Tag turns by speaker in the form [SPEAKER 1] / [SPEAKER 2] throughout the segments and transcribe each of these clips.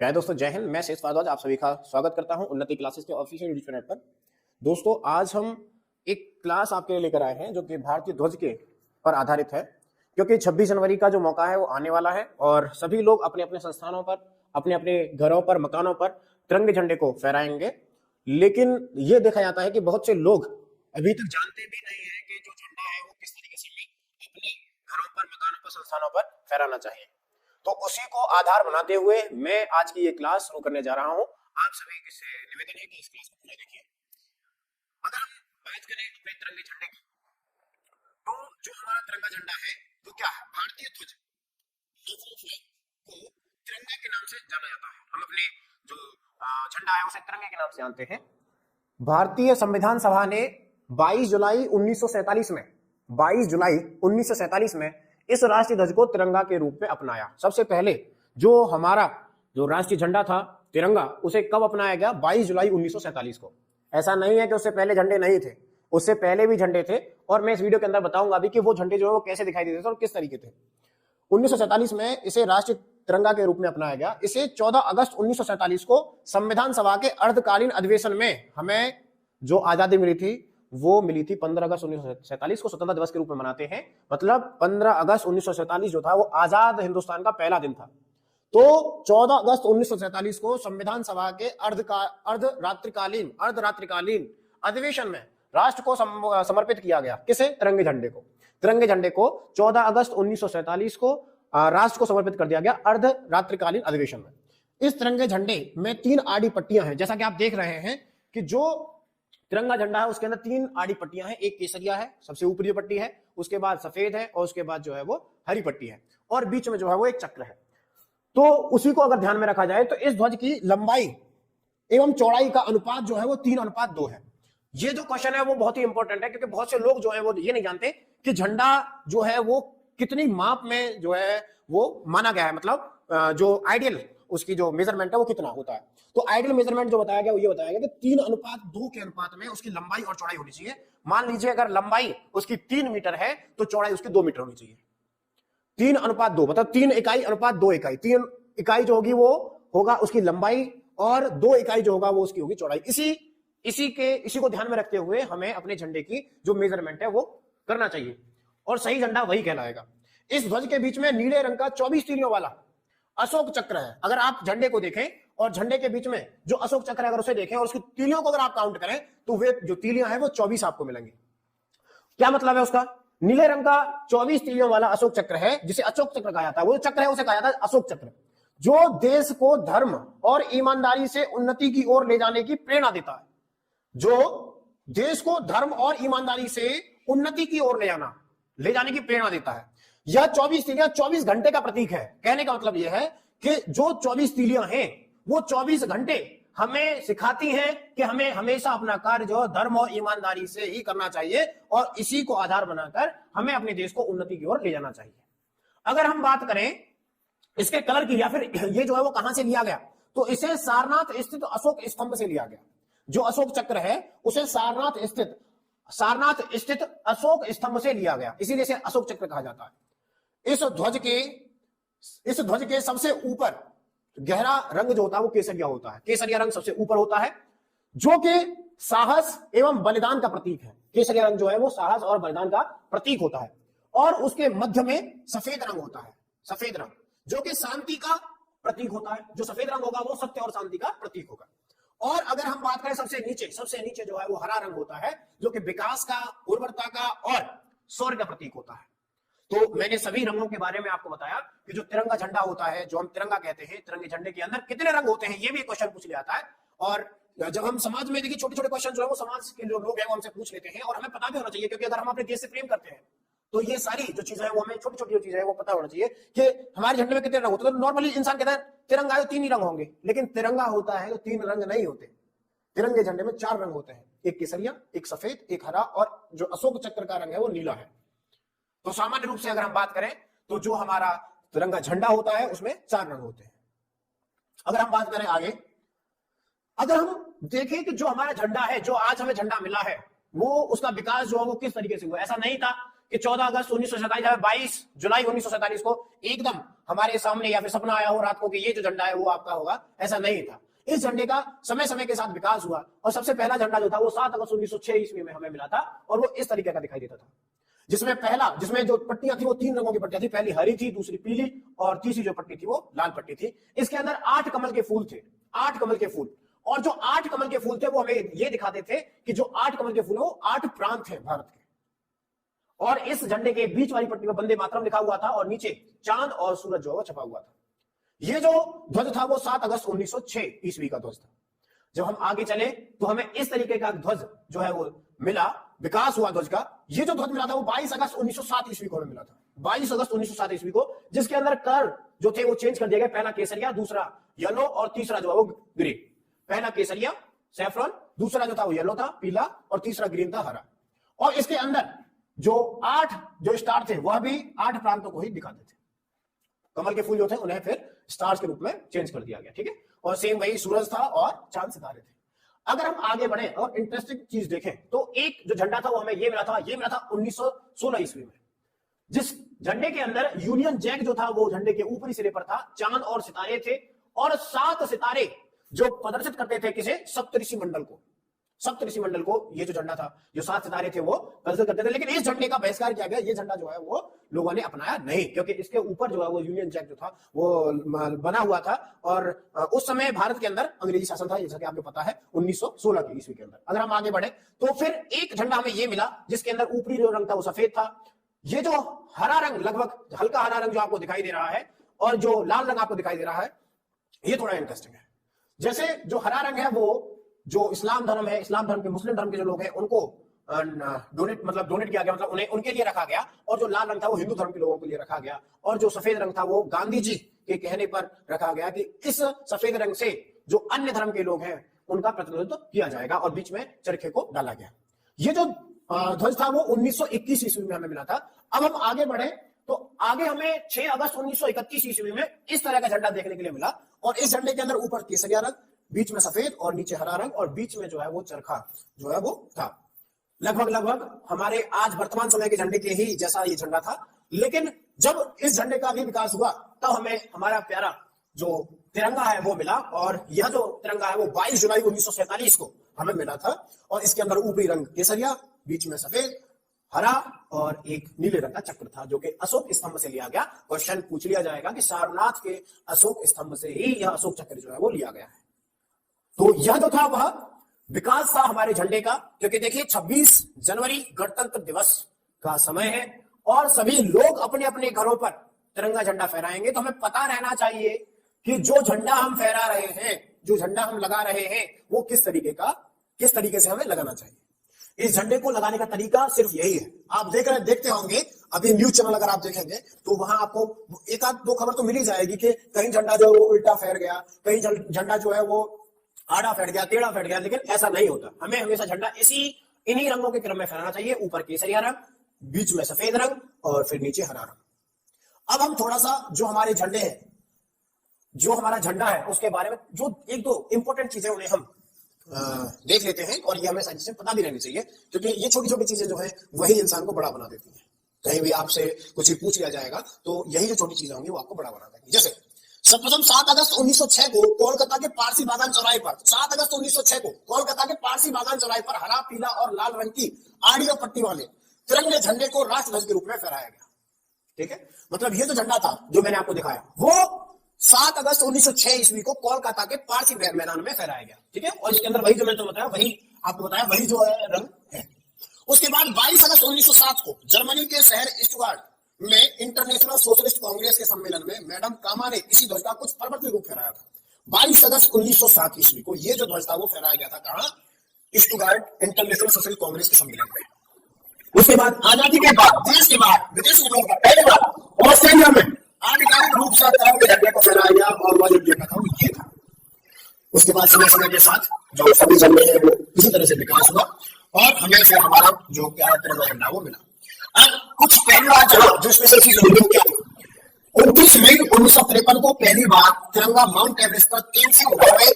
[SPEAKER 1] प्यारे दोस्तों, जय हिंद। मैं शेष भारद्वाज आप सभी का स्वागत करता हूं उन्नति क्लासेस के ऑफिशियल यूट्यूब चैनल पर। दोस्तों, आज हम एक क्लास आपके लिए लेकर आए हैं जो कि भारतीय ध्वज के पर आधारित है, क्योंकि 26 जनवरी का जो मौका है वो आने वाला है और सभी लोग अपने अपने संस्थानों पर, अपने अपने घरों पर, मकानों पर तिरंगे झंडे को फहराएंगे। लेकिन ये देखा जाता है कि बहुत से लोग अभी तक जानते भी नहीं है कि जो झंडा है वो किस तरीके से हमें अपने घरों पर, मकानों पर, संस्थानों पर फहराना चाहिए। तो उसी को आधार बनाते हुए मैं आज की ये क्लास शुरू करने जा रहा हूं। आप सभी से निवेदन है कि इस क्लास को पूरा देखिए। अगर हम बात करें अपने तिरंगे झंडे की, तो जो हमारा तिरंगा झंडा है वो क्या है? भारतीय ध्वज को तिरंगा के नाम से जाना जाता है। हम अपने जो झंडा है उसे तिरंगे के नाम से जानते हैं। भारतीय संविधान सभा ने 22 जुलाई 1947 में 22 जुलाई 1947 में इस राष्ट्रीय ध्वज को तिरंगा के रूप में अपनाया। सबसे पहले जो हमारा जो राष्ट्रीय झंडा था तिरंगा, उसे कब अपनाया गया? 22 जुलाई 1947 को। ऐसा नहीं है कि उससे पहले झंडे नहीं थे, उससे पहले भी झंडे थे और मैं इस वीडियो के अंदर बताऊंगा भी कि वो झंडे जो है वो कैसे दिखाई देते थे और किस तरीके थे। 1947 में इसे राष्ट्रीय तिरंगा के रूप में अपनाया गया। इसे 14 अगस्त 1947 को संविधान सभा के अर्धकालीन अधिवेशन में हमें जो आजादी मिली थी वो मिली थी 15 अगस्त 1947 को स्वतंत्रता दिवस के रूप में मनाते हैं। मतलब 15 अगस्त 1947 जो था वो आजाद हिंदुस्तान का पहला दिन था। तो 14 अगस्त 1947 को संविधान सभा के अर्धरात्रिकालीन अधिवेशन में राष्ट्र को समर्पित किया गया। किसे? तिरंगे झंडे को। तिरंगे झंडे को 14 अगस्त 1947 को राष्ट्र को समर्पित कर दिया गया अर्धरात्रिकालीन अधिवेशन में। इस तिरंगे झंडे में 3 आड़ी पट्टियां हैं, जैसा कि आप देख रहे हैं कि जो तिरंगा झंडा है उसके अंदर 3 आड़ी पट्टियां हैं। एक केसरिया है, सबसे ऊपरी पट्टी है, उसके बाद सफेद है और उसके बाद जो है वो हरी पट्टी है और बीच में जो है वो एक चक्र है। तो उसी को अगर ध्यान में रखा जाए तो इस ध्वज की लंबाई एवं चौड़ाई का अनुपात जो है वो 3:2 है। ये जो क्वेश्चन है वो बहुत ही इंपॉर्टेंट है, क्योंकि बहुत से लोग जो है वो ये नहीं जानते कि झंडा जो है वो कितनी माप में जो है वो माना गया है। मतलब जो आइडियल उसकी जो मेजरमेंट है वो कितना होता है। तो आइडियल मेजरमेंट जो बताया गया वो ये बताया गया कि 3:2 के अनुपात में उसकी लंबाई और चौड़ाई होनी चाहिए। मान लीजिए अगर लंबाई उसकी 3 मीटर है तो चौड़ाई उसकी 2 मीटर होनी चाहिए। 3:2 मतलब 3:2 इकाई। 3 इकाई जो होगी वो होगा उसकी लंबाई और 2 इकाई जो होगा वो उसकी होगी चौड़ाई। इसी को ध्यान में रखते हुए हमें अपने झंडे की जो मेजरमेंट है वो करना चाहिए और सही झंडा वही कहलाएगा। इस ध्वज के बीच में नीले रंग का 24 तीलियों वाला अशोक चक्र है। अगर आप झंडे को देखें और झंडे के बीच में जो अशोक चक्र है अगर उसे देखें और उसकी तीलियों को अगर आप काउंट करें तो वे जो तीलियां हैं वो 24 आपको मिलेंगी। क्या मतलब है उसका? नीले रंग का 24 तीलियों वाला अशोक चक्र है, जिसे अशोक चक्र कहा जाता है। वो जो चक्र है उसे कहा जाता है अशोक चक्र, जो देश को धर्म और ईमानदारी से उन्नति की ओर ले जाने की प्रेरणा देता है। जो देश को धर्म और ईमानदारी से उन्नति की ओर ले जाने की प्रेरणा देता है। यह 24 तीलियां 24 घंटे का प्रतीक है। कहने का मतलब यह है कि जो 24 तीलियां हैं वो 24 घंटे हमें सिखाती हैं कि हमें हमेशा अपना कार्य जो धर्म और ईमानदारी से ही करना चाहिए और इसी को आधार बनाकर हमें अपने देश को उन्नति की ओर ले जाना चाहिए। अगर हम बात करें इसके कलर की या फिर ये जो है वो कहां से लिया गया, तो इसे सारनाथ स्थित अशोक स्तंभ से लिया गया। जो अशोक चक्र है उसे सारनाथ स्थित अशोक स्तंभ से लिया गया, इसीलिए इसे अशोक चक्र कहा जाता है। इस ध्वज के सबसे ऊपर गहरा रंग जो होता है वो केसरिया होता है। केसरिया रंग सबसे ऊपर होता है जो कि साहस एवं बलिदान का प्रतीक है। केसरिया रंग जो है वो साहस और बलिदान का प्रतीक होता है और उसके मध्य में सफेद रंग होता है। सफेद रंग जो कि शांति का प्रतीक होता है। जो सफेद रंग होगा वो सत्य और शांति का प्रतीक होगा। और अगर हम बात करें सबसे नीचे जो है वो हरा रंग होता है, जो कि विकास का, उर्वरता का और शौर्य का प्रतीक होता है। तो मैंने सभी रंगों के बारे में आपको बताया कि जो तिरंगा झंडा होता है, जो हम तिरंगा कहते हैं, तिरंगे झंडे के अंदर कितने रंग होते हैं ये भी क्वेश्चन पूछ लिया जाता है। और जब हम समाज में देखिए छोटे छोटे क्वेश्चन जो है वो समाज के जो लोग हैं वो हमसे पूछ लेते हैं और हमें पता भी होना चाहिए, क्योंकि अगर हम अपने देश से प्रेम करते हैं तो ये सारी जो चीजें हैं वो हमें छोटी छोटी जो चीजें हैं वो पता होना चाहिए कि हमारे झंडे में कितने रंग होते हैं। तो नॉर्मली इंसान कहता है तिरंगा है तो 3 ही रंग होंगे, लेकिन तिरंगा होता है तो 3 रंग नहीं होते। तिरंगे झंडे में 4 रंग होते हैं, एक केसरिया, एक सफेद, एक हरा और जो अशोक चक्र का रंग है वो नीला है। तो सामान्य रूप से अगर हम बात करें तो जो हमारा तिरंगा झंडा होता है उसमें 4 रंग होते हैं। अगर हम बात करें आगे, अगर हम देखें कि जो हमारा झंडा है, जो आज हमें झंडा मिला है, वो उसका विकास जो है वो किस तरीके से हुआ। ऐसा नहीं था कि 14 अगस्त 1947 22 जुलाई 1947 को एकदम हमारे सामने या फिर सपना आया हो रात को कि ये जो झंडा है वो आपका होगा, ऐसा नहीं था। इस झंडे का समय समय के साथ विकास हुआ और सबसे पहला झंडा जो था वो 7 अगस्त 1906 ईस्वी में हमें मिला था और वो इस तरीके का दिखाई देता था, जिसमें जो पट्टियां थी वो 3 रंगों की पट्टियां थी, पहली हरी थी, दूसरी पीली और तीसरी जो पट्टी थी वो लाल पट्टी थी। इसके अंदर 8 कमल के फूल थे, 8 कमल के फूल, और जो 8 कमल के फूल थे वो हमें ये दिखाते थे कि जो 8 कमल के फूल है वो 8 प्रांत हैं भारत के। और इस झंडे के बीच वाली पट्टी में वंदे मातरम लिखा हुआ था और नीचे चांद और सूरज जो है छपा हुआ था। ये जो ध्वज था वो 7 अगस्त 1906 ईस्वी का ध्वज था। जब हम आगे चले तो हमें इस तरीके का ध्वज जो है वो मिला, विकास हुआ ध्वज का। ये जो ध्वज मिला था वो 22 अगस्त 1907 ईस्वी को हमें मिला था, 22 अगस्त 1907 ईस्वी को, जिसके अंदर कलर जो थे वो चेंज कर दिए गए, पहला केसरिया, दूसरा येलो और तीसरा जो है वो ग्रीन। पहला केसरिया सैफरन, दूसरा जो था वो येलो था पीला और तीसरा ग्रीन था हरा। और इसके अंदर जो 8 जो स्टार थे वह भी 8 प्रांतों को ही दिखाते थे। कमल के फूल जो थे उन्हें फिर स्टार्स के रूप में चेंज कर दिया गया, ठीक है। और सेम वही सूरज था और चांद सितारे थे। अगर हम आगे बढ़े और इंटरेस्टिंग चीज देखें तो एक जो झंडा था वो हमें ये मिला था 1916 ईस्वी में, जिस झंडे के अंदर यूनियन जैक जो था वो झंडे के ऊपरी सिरे पर था, चांद और सितारे थे और 7 सितारे जो प्रदर्शित करते थे किसे, सप्तऋषि मंडल को। सप्तऋषि मंडल को ये जो झंडा था, जो 7 सितारे थे वो प्रदर्शित करते थे। लेकिन इस झंडे का बहिष्कार किया गया, ये झंडा जो है वो लोगों ने अपनाया नहीं, क्योंकि इसके ऊपर जो है वो यूनियन जैक जो था वो बना हुआ था और उस समय भारत के अंदर अंग्रेजी शासन था, जैसा कि आपको पता है 1916 की ईस्वी के अंदर। अगर हम आगे बढ़े तो फिर एक झंडा हमें ये मिला जिसके अंदर ऊपरी जो रंग था वो सफेद था। ये जो हरा रंग, लगभग हल्का हरा रंग जो आपको दिखाई दे रहा है और जो लाल रंग आपको दिखाई दे रहा है, ये थोड़ा इंटरेस्टिंग है। जैसे जो हरा रंग है वो जो इस्लाम धर्म है, इस्लाम धर्म के, मुस्लिम धर्म के जो लोग हैं उनको डोनेट किया गया, मतलब उन्हें उनके लिए रखा गया। और जो लाल रंग था वो हिंदू धर्म के लोगों के लिए रखा गया और जो सफेद रंग था वो गांधी जी के कहने पर रखा गया कि इस सफेद रंग से जो अन्य धर्म के लोग हैं उनका प्रतिनिधित्व किया जाएगा और बीच में चरखे को डाला गया। ये जो ध्वज था वो 1921 ईस्वी में हमें मिला था। अब हम आगे बढ़े तो आगे हमें 6 अगस्त 1931 ईस्वी में इस तरह का झंडा देखने के लिए मिला और इस झंडे के अंदर ऊपर केसरिया रंग, बीच में सफेद और नीचे हरा रंग और बीच में जो है वो चरखा जो है वो था। लगभग हमारे आज वर्तमान समय के झंडे के ही जैसा ये झंडा था। लेकिन जब इस झंडे का भी विकास हुआ तब हमें हमारा प्यारा जो तिरंगा है वो मिला और यह जो तिरंगा है वो 22 जुलाई 1947 को हमें मिला था और इसके अंदर ऊपरी रंग केसरिया, बीच में सफेद, हरा और एक नीले रंग का चक्र था जो कि अशोक स्तंभ से लिया गया। क्वेश्चन पूछ लिया जाएगा कि सारनाथ के अशोक स्तंभ से ही यह अशोक चक्र जो है वो लिया गया है। तो यह जो था वह विकास था हमारे झंडे का, क्योंकि देखिए 26 जनवरी गणतंत्र दिवस का समय है और सभी लोग अपने अपने घरों पर तिरंगा झंडा फहराएंगे। तो हमें पता रहना चाहिए कि जो झंडा हम फहरा रहे हैं, जो झंडा हम लगा रहे हैं, वो किस तरीके से हमें लगाना चाहिए। इस झंडे को लगाने का तरीका सिर्फ यही है। आप देखते होंगे अभी न्यूज चैनल अगर आप देखेंगे तो वहां आपको 1-2 खबर तो मिल ही जाएगी कि कहीं झंडा जो है वो उल्टा फहर गया, कहीं झंडा जो है वो आड़ा फैट गया, टेढ़ा फैट गया। लेकिन ऐसा नहीं होता, हमें हमेशा झंडा इन्हीं रंगों के क्रम में फहराना चाहिए। ऊपर केसरिया रंग, बीच में सफेद रंग और फिर नीचे हरा रंग। अब हम थोड़ा सा जो हमारे झंडे हैं, जो हमारा झंडा है उसके बारे में जो 1-2 इंपॉर्टेंट चीजें उन्हें हम देख लेते हैं और ये हमें सारी चीजें पता भी रहनी चाहिए, क्योंकि ये छोटी छोटी चीजें जो है वही इंसान को बड़ा बना देती हैं। कहीं भी आपसे कुछ पूछ लिया जाएगा तो यही जो छोटी चीजें होंगी वो आपको बड़ा बना देंगी। जैसे सर्वप्रथम 7 अगस्त 1906 को कोलकाता के पारसी बागान चौराहे पर 7 अगस्त 1906 को कोलकाता के पारसी बागान चौराहे पर हरा, पीला और लाल रंग की आड़ी और पट्टी वाले तिरंगे झंडे को राष्ट्रध्वज के रूप में फहराया गया। ठीक है, मतलब ये जो झंडा था जो मैंने आपको दिखाया वो 7 अगस्त 1906 ईस्वी को कोलकाता के पारसी मैदान में फहराया गया। ठीक है, और इसके अंदर वही जो मैंने तो बताया, वही आपको बताया, वही जो है रंग है। उसके बाद 22 अगस्त 1907 को जर्मनी के शहर स्टुटगार्ट में इंटरनेशनल सोशलिस्ट कांग्रेस के सम्मेलन में मैडम कामा ने इसी ध्वज का कुछ परिवर्तित रूप फहराया था। 22 अगस्त 1907 ईस्वी को ये जो ध्वज था वो फहराया गया था कहां, स्टुटगार्ट इंटरनेशनल सोशलिस्ट कांग्रेस के सम्मेलन में। उसके बाद आजादी के बाद देश के बाहर विदेश में पहली बार ऑस्ट्रेलिया में आधिकारिक रूप से तिरंगे झंडे को फहराया गया और वह जो झंडा था वो ये था। उसके बाद समय समय के साथ जो सभी झंडे हैं वो इसी तरह से विकास हुआ और हमें फिर हमारा जो प्यारा तिरंगा झंडा वो मिला। अब कुछ पहली बार जो स्पेशल चीज होगी क्या थी, 29 मई 1953 को पहली बार तिरंगा माउंट एवरेस्ट पर तेनजिंग नोर्गे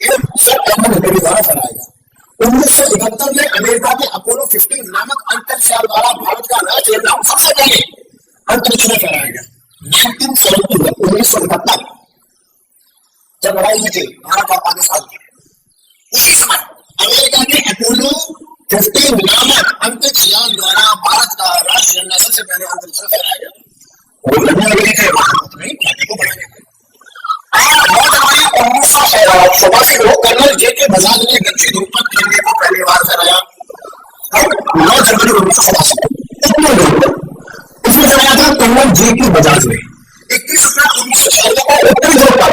[SPEAKER 1] एवं सर एडमंड हिलेरी द्वारा फहराया गया।
[SPEAKER 2] 1971 में अमेरिका के अपोलो 15 नामक अंतरिक्ष यान द्वारा भारत का राष्ट्रीय नाम सबसे पहले अंतरिक्ष में फहराया गया। 1971 जब लड़ाई हुई थी भारत और पाकिस्तान की, उसी समय अमेरिका के अपोलो 15 नामक अंतरिक्ष यान द्वारा भारत का राष्ट्रीय झंडा सबसे पहले अंतरिक्ष में फहराया गया। वो लगने लगे थे ख्याति को बढ़ाने के। 1987 को कर्नल जेके बजाज ने दक्षिण ध्रुव पर तिरंगे को पहली बार फहराया। 9 जनवरी 1987 इसमें फहराया था कर्नल जेके बजाज ने। 21 अप्रैल 1996 को उत्तरी ध्रुव पर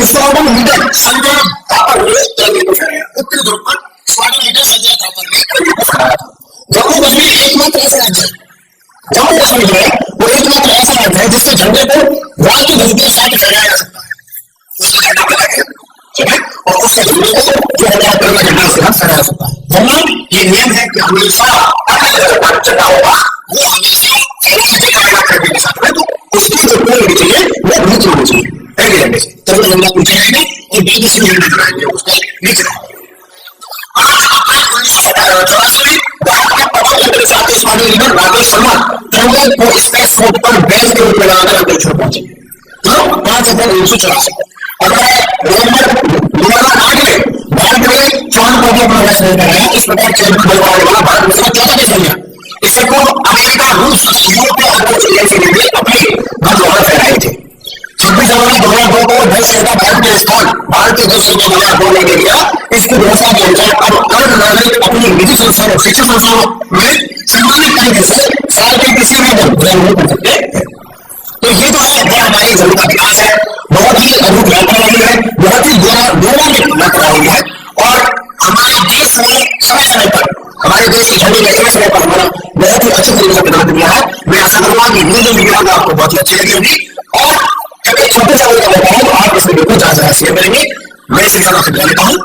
[SPEAKER 2] स्क्वाड्रन लीडर संजय थापर ने तिरंगे को फहराया। उत्तरी ध्रुव पर स्क्वाड्रन लीडर संजय थापर ने तिरंगे को फहराया था। जम्मू कश्मीर एकमात्र ऐसा राज्य है, जम्मू कश्मीर है वो एकमात्र ऐसा राज्य है जिसके झंडे को राष्ट्रीय ध्वज के साथ फहराया जा सकता है। उसका झंडा बना है, ठीक है, और उसके झंडे को जो है तिरंगा झंडा से फहराया सकता है। वरना ये नियम है कि हमेशा झंडा होगा वो हमेशा फहराया जाएगा तिरंगे के साथ में, तो उसकी जो कोई होनी चाहिए वो नीचे होनी चाहिए पहले झंडे से। तिरंगा झंडा नीचे रहेगा और बाकी से झंडे बनाएंगे उसका नीचे रहेगा। 8 अप्रैल 1984 में भारत के पवन यंत्र साथी स्वामी लीडर राकेश शर्मा तिरंगे को स्पेस फोर्ट पर बैज के रूप में लगाकर अंतरिक्ष में पहुंचे। 5 अप्रैल 1984 अगर नवंबर 8 में भारत ने चांद पर भी अपना देश नहीं कराया। इस प्रकार के भारत में 14 देश बन गया। इससे को अमेरिका, रूस, यूरोपीय अंतरिक्ष एजेंसी ने भी अपनी धनौलत फैलाई थी। 26 जनवरी 2002 को नई सेना भारत के स्थान भारतीय जल सेना 2002 ने दिया। इसकी व्यवस्था के अनुसार अब अर्ध नागरिक अपनी निजी संस्थानों, शिक्षण संस्थानों में सम्मानित तरीके से साल के किसी भी दिन कर सकते हैं। तो ये जो है वो हमारी जमीन का विकास है, बहुत ही अद्भुत यात्रा रही है, बहुत ही गौरवान्वित यात्रा रही है। और हमारे देश में समय समय पर हमारे देश के झंडे ने समय समय पर हमारा बहुत ही अच्छे तरीके से प्रदान किया है। मैं आशा करूंगा कि ये जो वीडियो आपको बहुत ही अच्छी लगी होगी और छोटे से आप इसमें बिल्कुल ज्यादा शेयर करेंगे। मैं शिक्षा लेता हूँ।